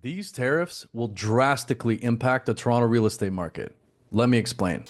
These tariffs will drastically impact the Toronto real estate market. Let me explain.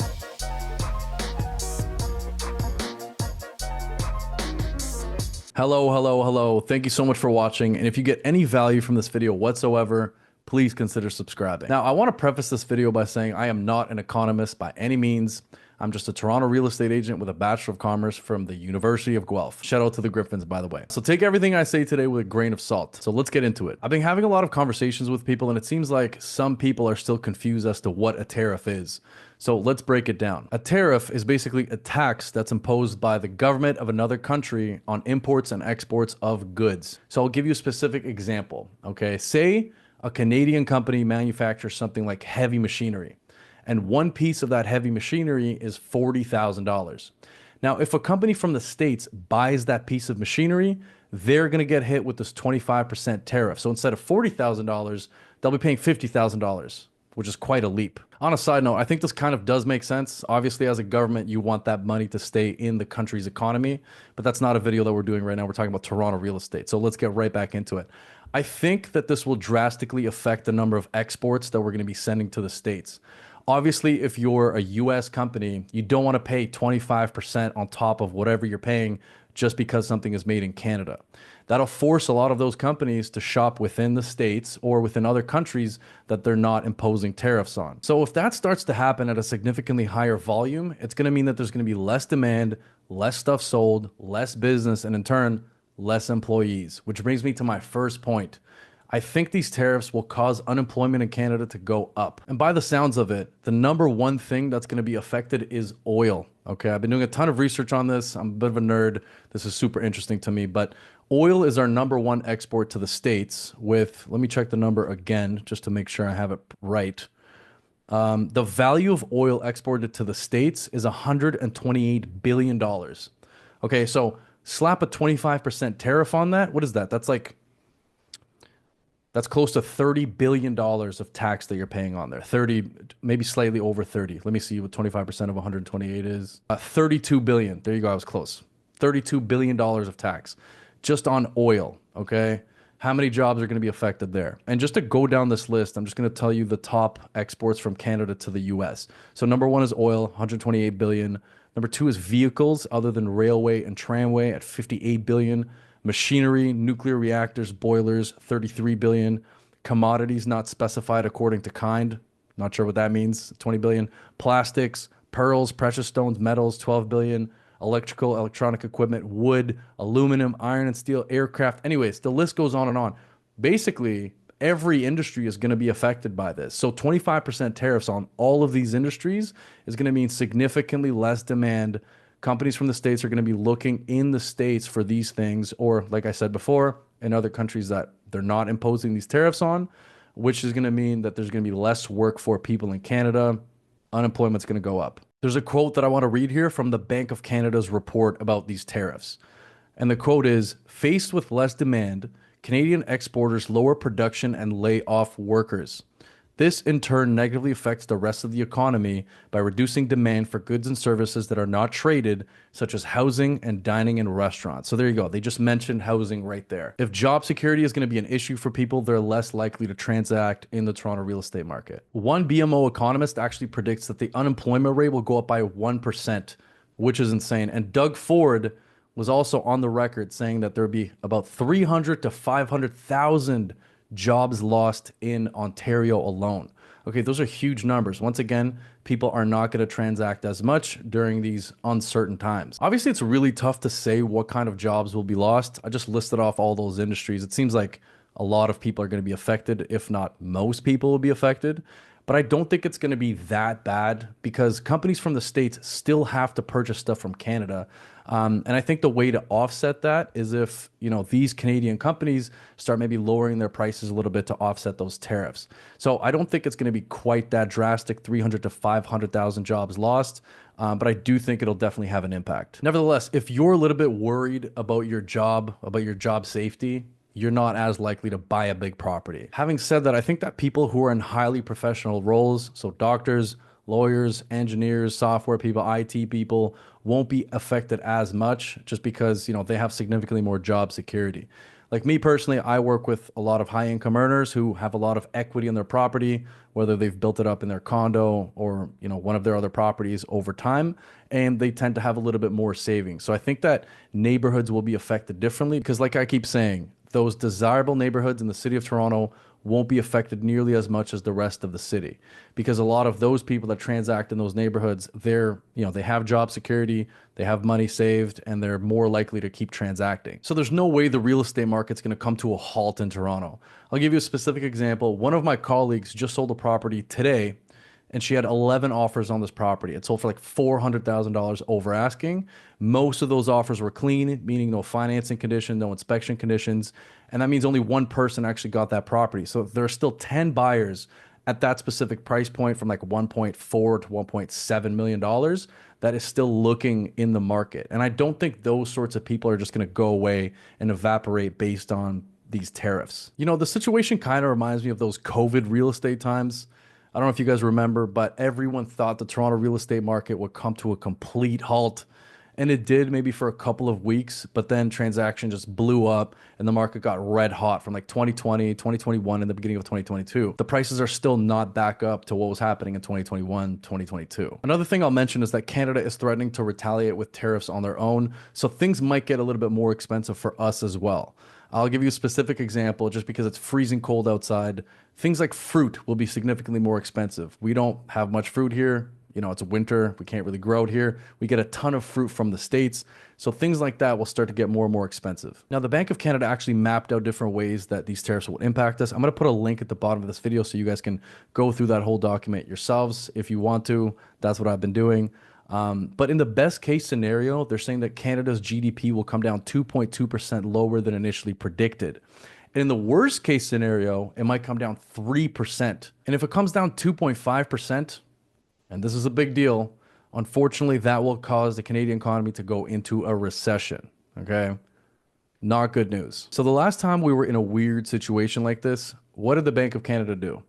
Hello. Thank you so much for watching. And if you get any value from this video whatsoever, please consider subscribing. Now, I want to preface this video by saying I am not an economist by any means. I'm just a Toronto real estate agent with a Bachelor of Commerce from the University of Guelph. Shout out to the Griffins, by the way. So take everything I say today with a grain of salt. So let's get into it. I've been having a lot of conversations with people, and it seems like some people are still confused as to what a tariff is. So let's break it down. A tariff is basically a tax that's imposed by the government of another country on imports and exports of goods. So I'll give you a specific example. Okay, say a Canadian company manufactures something like heavy machinery, and one piece of that heavy machinery is $40,000. Now, if a company from the States buys that piece of machinery, they're going to get hit with this 25% tariff. So instead of $40,000, they'll be paying $50,000, which is quite a leap. On a side note, I think this kind of does make sense. Obviously, as a government, you want that money to stay in the country's economy, but that's not a video that we're doing right now. We're talking about Toronto real estate. So let's get right back into it. I think that this will drastically affect the number of exports that we're going to be sending to the States. Obviously, if you're a US company, you don't want to pay 25% on top of whatever you're paying just because something is made in Canada. That'll force a lot of those companies to shop within the States or within other countries that they're not imposing tariffs on. So if that starts to happen at a significantly higher volume, it's going to mean that there's going to be less demand, less stuff sold, less business, and in turn, less employees, which brings me to my first point. I think these tariffs will cause unemployment in Canada to go up. And by the sounds of it, the number one thing that's going to be affected is oil. Okay, I've been doing a ton of research on this. I'm a bit of a nerd. This is super interesting to me, but oil is our number one export to the States with, let me check the number again, just to make sure I have it right. The value of oil exported to the States is $128 billion. Okay, so slap a 25% tariff on that. What is that? That's close to $30 billion of tax that you're paying on there. 30, maybe slightly over 30. Let me see what 25% of 128 is. 32 billion. There you go. I was close. $32 billion of tax just on oil. Okay. How many jobs are going to be affected there? And just to go down this list, I'm just going to tell you the top exports from Canada to the US. So number one is oil, 128 billion. Number two is vehicles other than railway and tramway at 58 billion. Machinery, nuclear reactors, boilers, 33 billion. Commodities not specified according to kind. Not sure what that means, 20 billion. Plastics, pearls, precious stones, metals, 12 billion. Electrical, electronic equipment, wood, aluminum, iron and steel, aircraft. Anyways, the list goes on and on. Basically, every industry is going to be affected by this. So 25% tariffs on all of these industries is going to mean significantly less demand. Companies from the States are going to be looking in the States for these things, or like I said before, in other countries that they're not imposing these tariffs on, which is going to mean that there's going to be less work for people in Canada. Unemployment's going to go up. There's a quote that I want to read here from the Bank of Canada's report about these tariffs. And the quote is, "Faced with less demand, Canadian exporters lower production and lay off workers. This, in turn, negatively affects the rest of the economy by reducing demand for goods and services that are not traded, such as housing and dining and restaurants." So there you go. They just mentioned housing right there. If job security is going to be an issue for people, they're less likely to transact in the Toronto real estate market. One BMO economist actually predicts that the unemployment rate will go up by 1%, which is insane. And Doug Ford was also on the record saying that there would be about 300 to 500,000 jobs lost in Ontario alone. Okay, those are huge numbers. Once again, people are not going to transact as much during these uncertain times. Obviously, it's really tough to say what kind of jobs will be lost. I just listed off all those industries. It seems like a lot of people are going to be affected, if not most people will be affected. But I don't think it's going to be that bad because companies from the States still have to purchase stuff from Canada. And I think the way to offset that is if, these Canadian companies start maybe lowering their prices a little bit to offset those tariffs. So I don't think it's going to be quite that drastic, 300 to 500,000 jobs lost. But I do think it'll definitely have an impact. Nevertheless, if you're a little bit worried about your job safety, you're not as likely to buy a big property. Having said that, I think that people who are in highly professional roles, so doctors, lawyers, engineers, software people, IT people, won't be affected as much just because, they have significantly more job security. Like me personally, I work with a lot of high income earners who have a lot of equity in their property, whether they've built it up in their condo or, one of their other properties over time, and they tend to have a little bit more savings. So I think that neighborhoods will be affected differently because like I keep saying, those desirable neighborhoods in the city of Toronto won't be affected nearly as much as the rest of the city because a lot of those people that transact in those neighborhoods, they have job security, they have money saved, and they're more likely to keep transacting. So there's no way the real estate market's going to come to a halt in Toronto. I'll give you a specific example. One of my colleagues just sold a property today and she had 11 offers on this property. It sold for like $400,000 over asking. Most of those offers were clean, meaning no financing condition, no inspection conditions. And that means only one person actually got that property. So there are still 10 buyers at that specific price point from like 1.4 to 1.7 million dollars that is still looking in the market. And I don't think those sorts of people are just going to go away and evaporate based on these tariffs. The situation kind of reminds me of those COVID real estate times. I don't know if you guys remember, but everyone thought the Toronto real estate market would come to a complete halt. And it did maybe for a couple of weeks, but then transaction just blew up and the market got red hot from like 2020, 2021, and the beginning of 2022. The prices are still not back up to what was happening in 2021, 2022. Another thing I'll mention is that Canada is threatening to retaliate with tariffs on their own. So things might get a little bit more expensive for us as well. I'll give you a specific example just because it's freezing cold outside. Things like fruit will be significantly more expensive. We don't have much fruit here. It's winter. We can't really grow it here. We get a ton of fruit from the States. So things like that will start to get more and more expensive. Now, the Bank of Canada actually mapped out different ways that these tariffs will impact us. I'm going to put a link at the bottom of this video so you guys can go through that whole document yourselves if you want to. That's what I've been doing. But in the best case scenario, they're saying that Canada's GDP will come down 2.2% lower than initially predicted. And in the worst case scenario, it might come down 3%. And if it comes down 2.5%, and this is a big deal, unfortunately, that will cause the Canadian economy to go into a recession. Okay? Not good news. So the last time we were in a weird situation like this, what did the Bank of Canada do?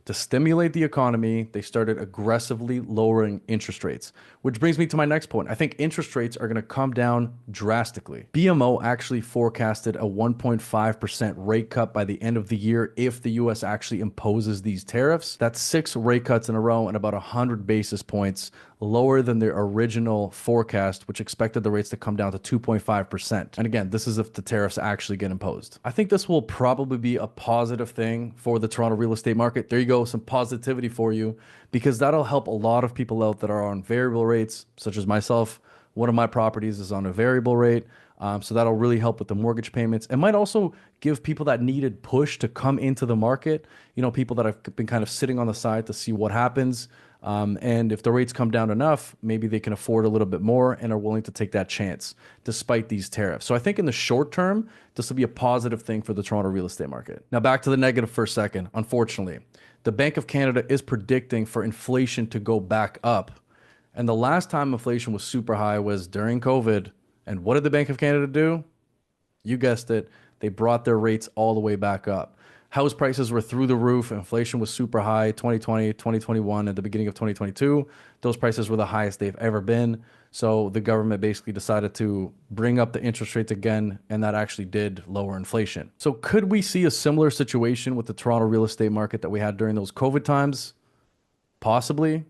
To stimulate the economy, they started aggressively lowering interest rates, which brings me to my next point. I think interest rates are going to come down drastically. BMO actually forecasted a 1.5% rate cut by the end of the year if the US actually imposes these tariffs. That's 6 rate cuts in a row and about 100 basis points lower than their original forecast, which expected the rates to come down to 2.5%. And again, this is if the tariffs actually get imposed. I think this will probably be a positive thing for the Toronto real estate market. There you go, some positivity for you, because that'll help a lot of people out that are on variable rates, such as myself. One of my properties is on a variable rate. So that'll really help with the mortgage payments. It might also give people that needed push to come into the market, people that have been kind of sitting on the side to see what happens. And if the rates come down enough, maybe they can afford a little bit more and are willing to take that chance despite these tariffs. So I think in the short term, this will be a positive thing for the Toronto real estate market. Now back to the negative for a second. Unfortunately, the Bank of Canada is predicting for inflation to go back up. And the last time inflation was super high was during COVID. And what did the Bank of Canada do? You guessed it. They brought their rates all the way back up. House prices were through the roof. Inflation was super high, 2020, 2021, at the beginning of 2022. Those prices were the highest they've ever been. So the government basically decided to bring up the interest rates again, and that actually did lower inflation. So could we see a similar situation with the Toronto real estate market that we had during those COVID times? Possibly.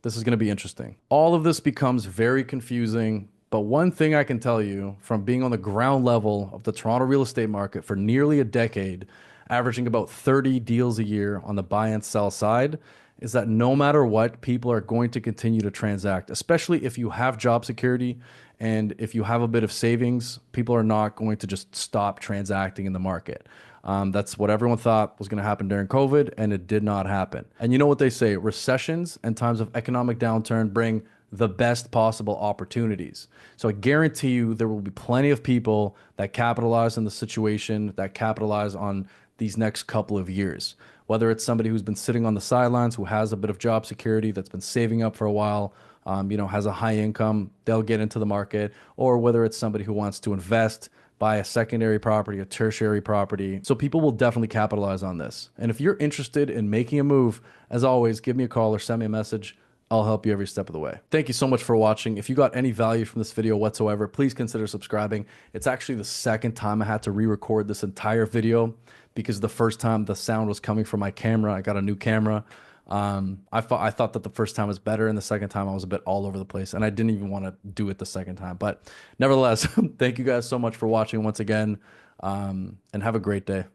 This is going to be interesting. All of this becomes very confusing. But one thing I can tell you from being on the ground level of the Toronto real estate market for nearly a decade, averaging about 30 deals a year on the buy and sell side, is that no matter what, people are going to continue to transact, especially if you have job security and if you have a bit of savings. People are not going to just stop transacting in the market. That's what everyone thought was going to happen during COVID, and it did not happen. And you know what they say, recessions and times of economic downturn bring the best possible opportunities. So I guarantee you there will be plenty of people that capitalize on the situation, that capitalize on these next couple of years. Whether it's somebody who's been sitting on the sidelines, who has a bit of job security, that's been saving up for a while, has a high income, they'll get into the market, or whether it's somebody who wants to invest, buy a secondary property, a tertiary property. So people will definitely capitalize on this. And if you're interested in making a move, as always, give me a call or send me a message. I'll help you every step of the way. Thank you so much for watching. If you got any value from this video whatsoever, please consider subscribing. It's actually the second time I had to re-record this entire video because the first time the sound was coming from my camera. I got a new camera. I thought that the first time was better, and the second time I was a bit all over the place, and I didn't even want to do it the second time. But nevertheless, thank you guys so much for watching once again, and have a great day.